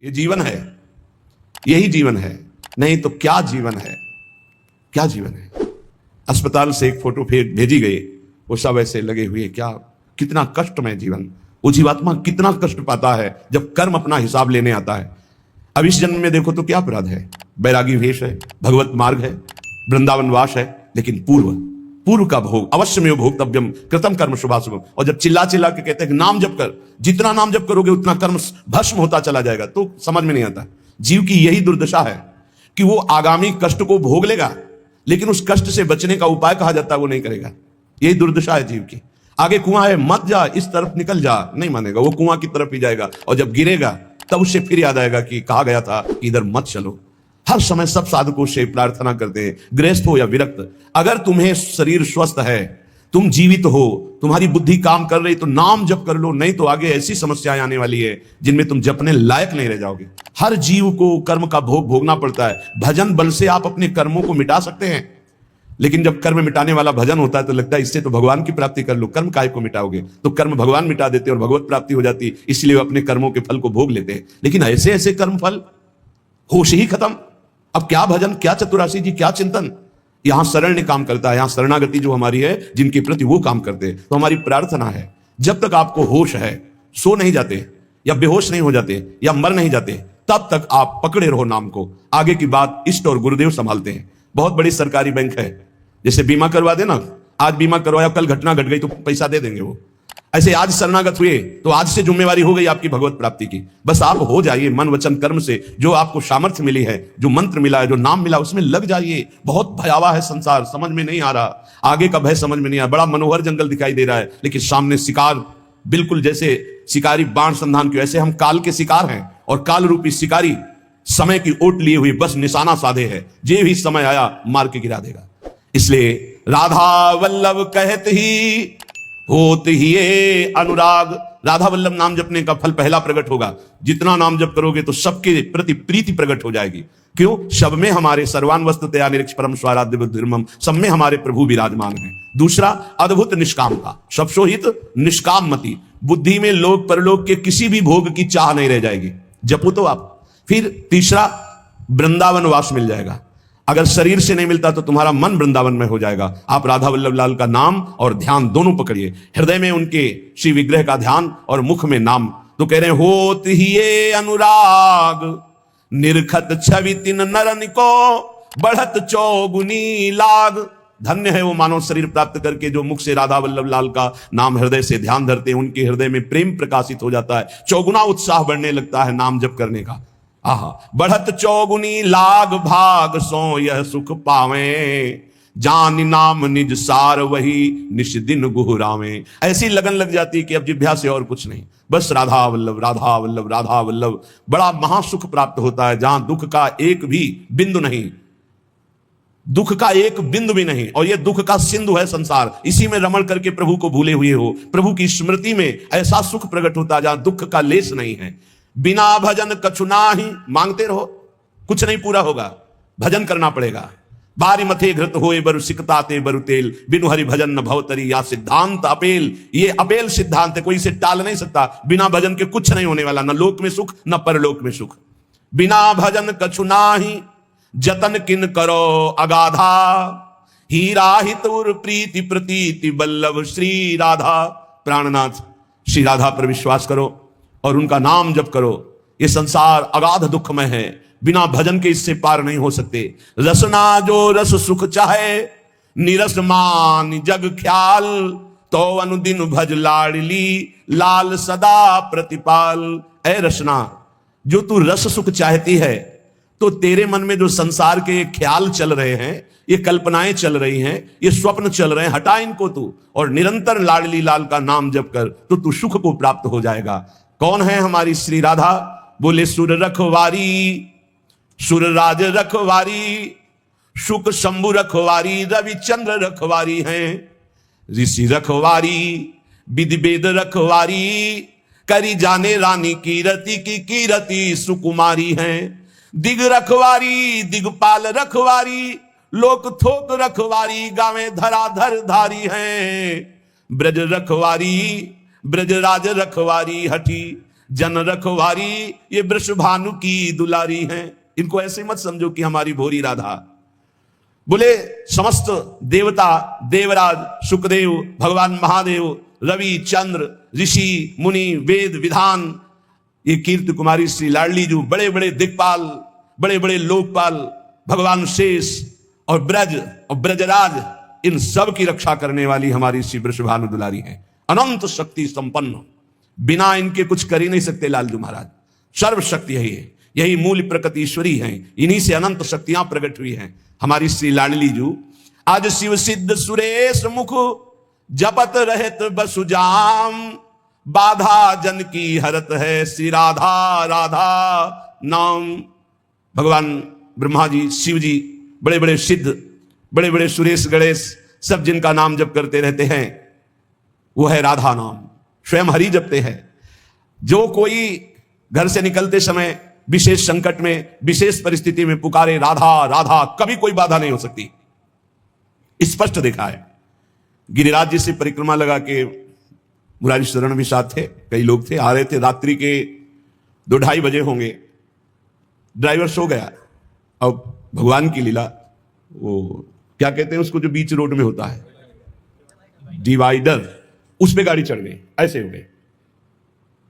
ये जीवन है, यही जीवन है, नहीं तो क्या जीवन है, क्या जीवन है। अस्पताल से एक फोटो फिर भेजी गई, वो सब ऐसे लगे हुए, क्या कितना कष्टमय जीवन। वो जीवात्मा कितना कष्ट पाता है जब कर्म अपना हिसाब लेने आता है। अब इस जन्म में देखो तो क्या अपराध है, बैरागी वेश है, भगवत मार्ग है, वृंदावन वास है, लेकिन पूर्व का भोग अवश्य में भोक्तव्यम कृतम कर्म शुभाशुभम। और जब चिल्ला चिल्ला के कहते हैं नाम जप कर, जितना नाम जप करोगे उतना कर्म भस्म होता चला जाएगा, तो समझ में नहीं आता। जीव की यही दुर्दशा है कि वो आगामी कष्ट को भोग लेगा, लेकिन उस कष्ट से बचने का उपाय कहा जाता है वो नहीं करेगा। यही दुर्दशा है जीव की। आगे कुआं है, मत जा, इस तरफ निकल जा, नहीं मानेगा, वो कुआं की तरफ ही जाएगा। और जब गिरेगा तब उससे फिर याद आएगा कि कहा गया था कि इधर मत चलो। हर समय सब साधकों से प्रार्थना करते हैं, गृहस्थ हो या विरक्त, अगर तुम्हें शरीर स्वस्थ है, तुम जीवित हो, तुम्हारी बुद्धि काम कर रही, तो नाम जप कर लो, नहीं तो आगे ऐसी समस्याएं आने वाली है जिनमें तुम जपने लायक नहीं रह जाओगे। हर जीव को कर्म का भोग भोगना पड़ता है। भजन बल से आप अपने कर्मों को मिटा सकते हैं, लेकिन जब कर्म मिटाने वाला भजन होता है तो लगता है इससे तो भगवान की प्राप्ति कर लो, कर्म काहे को मिटाओगे। तो कर्म भगवान मिटा देते और भगवत प्राप्ति हो जाती, इसलिए वो अपने कर्मों के फल को भोग लेते हैं। लेकिन ऐसे ऐसे कर्म फल होश ही खत्म। अब क्या भजन, क्या चतुरासी जी, क्या चिंतन। यहां शरण ने काम करता है, यहां शरणागति जो हमारी है, जिनके प्रति वो काम करते हैं। तो हमारी प्रार्थना है, जब तक आपको होश है, सो नहीं जाते या बेहोश नहीं हो जाते या मर नहीं जाते, तब तक आप पकड़े रहो नाम को। आगे की बात इष्ट और गुरुदेव संभालते हैं। बहुत बड़ी सरकारी बैंक है, जैसे बीमा करवा देना, आज बीमा करवाया, कल घटना घट गई तो पैसा दे देंगे वो। ऐसे आज शरणागत हुए तो आज से जिम्मेवारी हो गई आपकी भगवत प्राप्ति की। बस आप हो जाइए मन वचन कर्म से, जो आपको सामर्थ्य मिली है, जो मंत्र मिला है, जो नाम मिला, उसमें लग जाइए। बहुत भयावह है संसार, समझ में नहीं आ रहा, आगे का भय समझ में नहीं आ रहा। बड़ा मनोहर जंगल दिखाई दे रहा है, लेकिन सामने शिकार, बिल्कुल जैसे शिकारी बाण संधान के, ऐसे हम काल के शिकार हैं और काल रूपी शिकारी समय की ओट लिए हुए बस निशाना साधे है, जे भी समय आया मार के गिरा देगा। इसलिए राधा वल्लभ कहत ही होत ही ये अनुराग। राधा वल्लभ नाम जपने का फल पहला प्रकट होगा। जितना नाम जप करोगे तो सबके प्रति प्रीति प्रकट हो जाएगी। क्यों? सब में हमारे सर्वान वस्तुतया निरीक्ष परम स्वाराध्य बुद्धिर्मम, सब में हमारे प्रभु विराजमान है। दूसरा अद्भुत निष्कामता, सबसो हित निष्काम मति, बुद्धि में लोक परलोक के किसी भी भोग की चाह नहीं रह जाएगी, जपो तो आप। फिर तीसरा वृंदावन वास मिल जाएगा। अगर शरीर से नहीं मिलता तो तुम्हारा मन वृंदावन में हो जाएगा। आप राधा वल्लभ लाल का नाम और ध्यान दोनों पकड़िए, हृदय में उनके श्री विग्रह का ध्यान और मुख में नाम। तो कह रहे हैं होत ही ये अनुराग, निरखत छवि तिन नरन को, बढ़त चौगुनी लाग। धन्य है वो मानव शरीर प्राप्त करके जो मुख से राधा वल्लभ लाल का नाम हृदय से ध्यान धरते हैं। उनके हृदय में प्रेम प्रकाशित हो जाता है, चौगुना उत्साह बढ़ने लगता है नाम जप करने का। आहा, बढ़त चौगुनी लाग भाग सो यह सुख पावे, जान नाम निज सार वही निश दिन गुहरावे। ऐसी लगन लग जाती कि अब जिभ्या से और कुछ नहीं, बस राधा वल्लभ राधा वल्लभ राधा वल्लभ। बड़ा महासुख प्राप्त होता है, जहां दुख का एक भी बिंदु नहीं, दुख का एक बिंदु भी नहीं। और ये दुख का सिंधु है संसार, इसी में रमण करके प्रभु को भूले हुए हो। प्रभु की स्मृति में ऐसा सुख प्रकट होता है जहां दुख का लेस नहीं है। बिना भजन कछु नाही, मांगते रहो, कुछ नहीं पूरा होगा, भजन करना पड़ेगा। बारी मथे घृत होए बरु सिकताते बरु तेल, बिनु हरि भजन न भवतरी, या सिद्धांत अपेल। ये अपेल सिद्धांत है, कोई इसे टाल नहीं सकता। बिना भजन के कुछ नहीं होने वाला, न लोक में सुख न परलोक में सुख। बिना भजन कछु नाही, जतन किन करो अगाधा, हीरा हितुर प्रीति प्रतीति बल्लभ श्री राधा। प्राणनाथ श्री राधा पर विश्वास करो और उनका नाम जप करो। ये संसार अगाध दुख में है, बिना भजन के इससे पार नहीं हो सकते। रसना जो रस सुख चाहे, निरस मान जग ख्याल, तो अनुदिन भज लाडली लाल सदा प्रतिपाल। ऐ रसना, जो तू रस सुख चाहती है, तो तेरे मन में जो संसार के ख्याल चल रहे हैं, ये कल्पनाएं चल रही हैं, ये स्वप्न चल रहे हैं, हटा इनको तू और निरंतर लाडली लाल का नाम जप कर, तो तू सुख को प्राप्त हो जाएगा। कौन है हमारी श्री राधा? बोले सुर रखवारी, सुर राज रखवारी, शुक शंभु रखवारी, रविचंद्र रखवारी हैं। ऋषि रखवारी, विधि वेद रखवारी, करी जाने रानी कीरति की कीरति सुकुमारी हैं। दिग रखवारी, दिगपाल रखवारी, लोक थोक रखवारी, गावे धराधर धारी हैं। ब्रज रखवारी, ब्रजराज रखवारी हठी, जन रखवारी, ये वृषभानु की दुलारी हैं। इनको ऐसे मत समझो कि हमारी भोरी राधा। बोले समस्त देवता, देवराज, सुखदेव, भगवान महादेव, रवि, चंद्र, ऋषि, मुनि, वेद, विधान, ये कीर्ति कुमारी श्री लाडली जो बड़े बड़े दिक्पाल, बड़े बड़े लोकपाल, भगवान शेष और ब्रज और ब्रजराज, इन सब की रक्षा करने वाली हमारी श्री वृषभानु दुलारी है। अनंत शक्ति संपन्न, बिना इनके कुछ कर ही नहीं सकते लालजू महाराज। सर्वशक्ति यही है, यही मूल प्रकृति ईश्वरी है, इन्हीं से अनंत शक्तियां प्रकट हुई हैं। हमारी श्री लाडली जू आज शिव सिद्ध सुरेश मुख, जपत रहत बसुजाम, बाधा जन की हरत है श्री राधा राधा नाम। भगवान ब्रह्मा जी, शिव जी, बड़े बड़े सिद्ध, बड़े बड़े सुरेश गणेश, सब जिनका नाम जप करते रहते हैं वो है राधा नाम, स्वयं हरि जपते हैं। जो कोई घर से निकलते समय विशेष संकट में, विशेष परिस्थिति में पुकारे राधा राधा, कभी कोई बाधा नहीं हो सकती। स्पष्ट देखा है। गिरिराज जी से परिक्रमा लगा के मुरारी शरण भी साथ थे, कई लोग थे, आ रहे थे, रात्रि के 2-2:30 बजे होंगे। ड्राइवर सो गया। अब भगवान की लीला, वो क्या कहते हैं उसको जो बीच रोड में होता है, डिवाइडर, उस पे गाड़ी चढ़ गई। ऐसे हो गए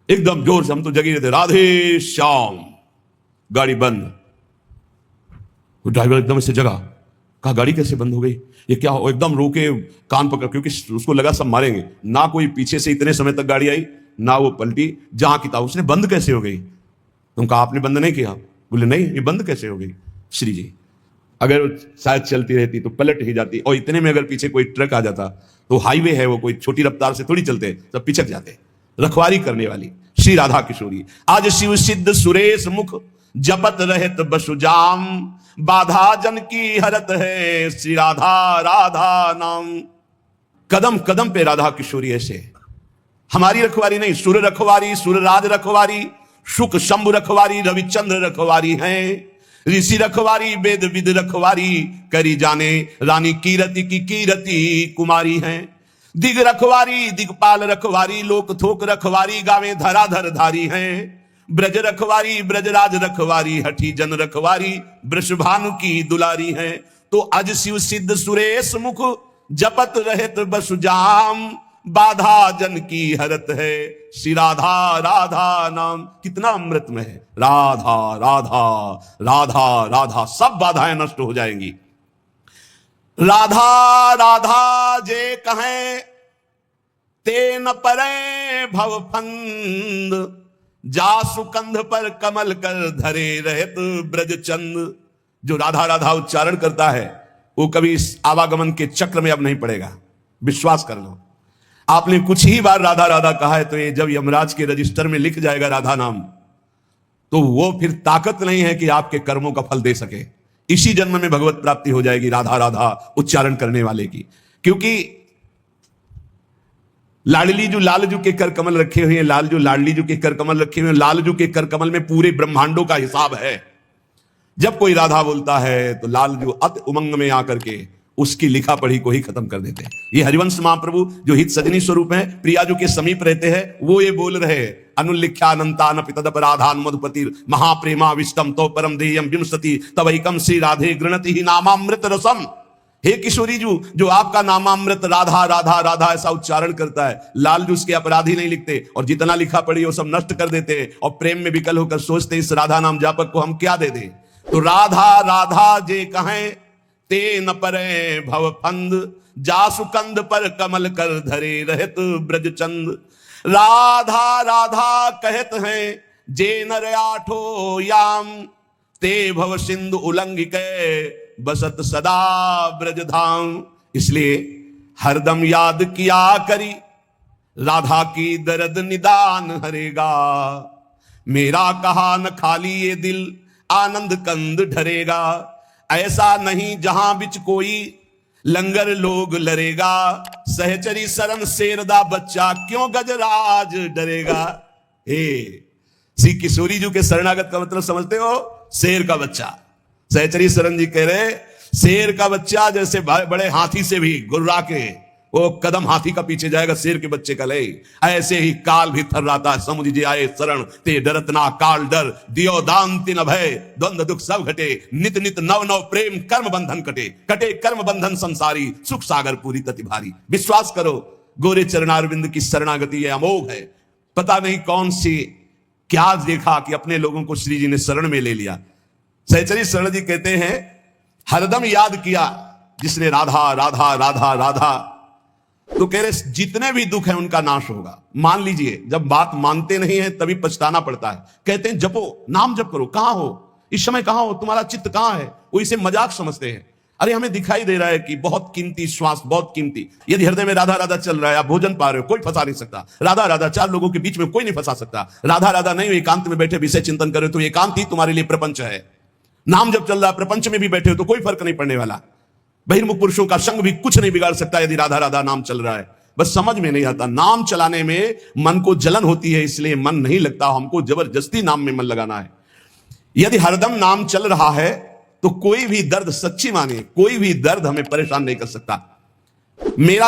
एकदम जोर से, हम तो जगी रहे थे, राधे श्याम, गाड़ी बंद। वो ड्राइवर एकदम से जगा, कहा गाड़ी कैसे बंद हो गई, ये क्या हो? एकदम रोके, कान पकड़, क्योंकि उसको लगा सब मारेंगे। ना कोई पीछे से इतने समय तक गाड़ी आई, ना वो पलटी, जहां की था उसने बंद कैसे हो गई? तुम कहा आपने बंद नहीं किया? बोले नहीं, ये बंद कैसे हो गई? श्री जी, अगर शायद चलती रहती तो पलट ही जाती, और इतने में अगर पीछे कोई ट्रक आ जाता तो हाईवे है, वो कोई छोटी रफ्तार से थोड़ी चलते, सब पिछक जाते। रखवारी करने वाली श्री राधा किशोरी आज शिव सिद्ध सुरेश मुख, जपत रहत बसुजाम, बाधा जन की हरत है श्री राधा राधा नाम। कदम कदम पे राधा किशोरी ऐसे, हमारी रखवारी नहीं, सुर रखवारी, सुरराज रखवारी, शुक शंभु रखवारी, रविचंद्र रखवारी हैं, ऋषि रखवारी, वेद विद रखवारी, करी जाने रानी कीरति की कीरति कुमारी हैं। दिग रखवारी, दिगपाल रखवारी, लोक थोक रखवारी, गावे धराधर धारी हैं। ब्रज रखवारी, ब्रजराज रखवारी, हठी जन रखवारी, वृषभानु की दुलारी हैं। तो अज शिव सिद्ध सुरेश मुख, जपत रहत बसुजाम, बाधा जन की हरत है श्री राधा राधा नाम। कितना अमृत में है, राधा राधा राधा राधा, सब बाधाएं नष्ट हो जाएंगी। राधा राधा जे कहें ते न परे भवफंद, जासु कंध पर कमल कर धरे रहत ब्रजचंद। जो राधा राधा उच्चारण करता है वो कभी इस आवागमन के चक्र में अब नहीं पड़ेगा, विश्वास कर लो। आपने कुछ ही बार राधा राधा कहा है तो ये जब यमराज के रजिस्टर में लिख जाएगा राधा नाम, तो वो फिर ताकत नहीं है कि आपके कर्मों का फल दे सके। इसी जन्म में भगवत प्राप्ति हो जाएगी राधा राधा उच्चारण करने वाले की। क्योंकि लाडली जो लालजू के कर कमल रखे हुए हैं, लालजू लाडली जो के कर कमल रखे हुए हैं, लालजू के कर कमल में पूरे ब्रह्मांडों का हिसाब है। जब कोई राधा बोलता है तो लालजू अति उमंग में आकर के उसकी लिखा पढ़ी को ही खत्म कर देते हैं। ये हरिवंश महाप्रभु जो हित सजनी स्वरूप है, प्रियाजू के समीप रहते हैं, वो ये बोल रहे हैं, अनुल्लिख्यानंतान पितदपराधान मधुपति महाप्रेमा विष्टम तो परम देयम विंशति तवैकम श्री राधे गृणति ही नामामृत रसम। हे किशोरी जू, जो आपका नामामृत राधा राधा राधा ऐसा उच्चारण करता है, लालजू उसके अपराधी नहीं लिखते, और जितना लिखा पढ़ी वो सब नष्ट कर देते हैं, और प्रेम में विकल होकर सोचते इस राधा नाम जापक को हम क्या दे दें। तो राधा राधा जे कहें ते न परे भवफंद, जासु कंद पर कमल कर धरे रहत ब्रजचंद। राधा राधा कहत हैं जे नर आठो याम, ते भव सिंधु उल्लंघिक बसत सदा ब्रजधाम। इसलिए हरदम याद किया करी, राधा की दर्द निदान हरेगा। मेरा कहा न खाली ये दिल, आनंद कंद ढरेगा। ऐसा नहीं जहां बिच कोई लंगर लोग लरेगा। सहचरी शरण शेरदा बच्चा, क्यों गजराज डरेगा। हे श्री किशोरी जी के शरणागत का मतलब समझते हो, शेर का बच्चा। सहचरी शरण जी कह रहे शेर का बच्चा जैसे बड़े हाथी से भी गुर्रा के वो कदम हाथी का पीछे जाएगा, शेर के बच्चे का ले। ऐसे ही काल भी थर्राता है, समुझ जे आए शरण ते डरत ना काल डर, दियो दान तिन भय द्वंद दुख सब घटे, नित नित नव नव प्रेम कर्म बंधन कटे, कटे कर्म बंधन संसारी, सुख सागर पूरी तति भारी। विश्वास करो, गोरे चरणारविंद की शरणागति है अमोघ है। पता नहीं कौन सी क्या देखा कि अपने लोगों को श्री जी ने शरण में ले लिया। सहचरी शरण जी कहते हैं, हरदम याद किया जिसने राधा राधा राधा राधा, तो कह रहे जितने भी दुख हैं उनका नाश होगा। मान लीजिए, जब बात मानते नहीं है तभी पछताना पड़ता है। कहते हैं जपो, नाम जप करो। कहां हो इस समय, कहां हो, तुम्हारा चित्त कहां है? वो इसे मजाक समझते हैं। अरे हमें दिखाई दे रहा है कि बहुत कीमती श्वास, बहुत कीमती, यदि हृदय में राधा राधा चल रहा है, आप भोजन पा रहे हो, कोई फंसा नहीं सकता। राधा राधा चार लोगों के बीच में कोई नहीं फंसा सकता। राधा राधा नहीं, एकांत में बैठे विषय चिंतन करे तो एकांत ही तुम्हारे लिए प्रपंच है। नाम जब चल रहा है, प्रपंच में भी बैठे हो तो कोई फर्क नहीं पड़ने वाला। बहिर्मुख पुरुषों का संग भी कुछ नहीं बिगाड़ सकता यदि राधा राधा नाम चल रहा है। बस समझ में नहीं आता, नाम चलाने में मन को जलन होती है, इसलिए मन नहीं लगता। हमको जबरदस्ती नाम में मन लगाना है। यदि हरदम नाम चल रहा है तो कोई भी दर्द, सच्ची माने, कोई भी दर्द हमें परेशान नहीं कर सकता। मेरा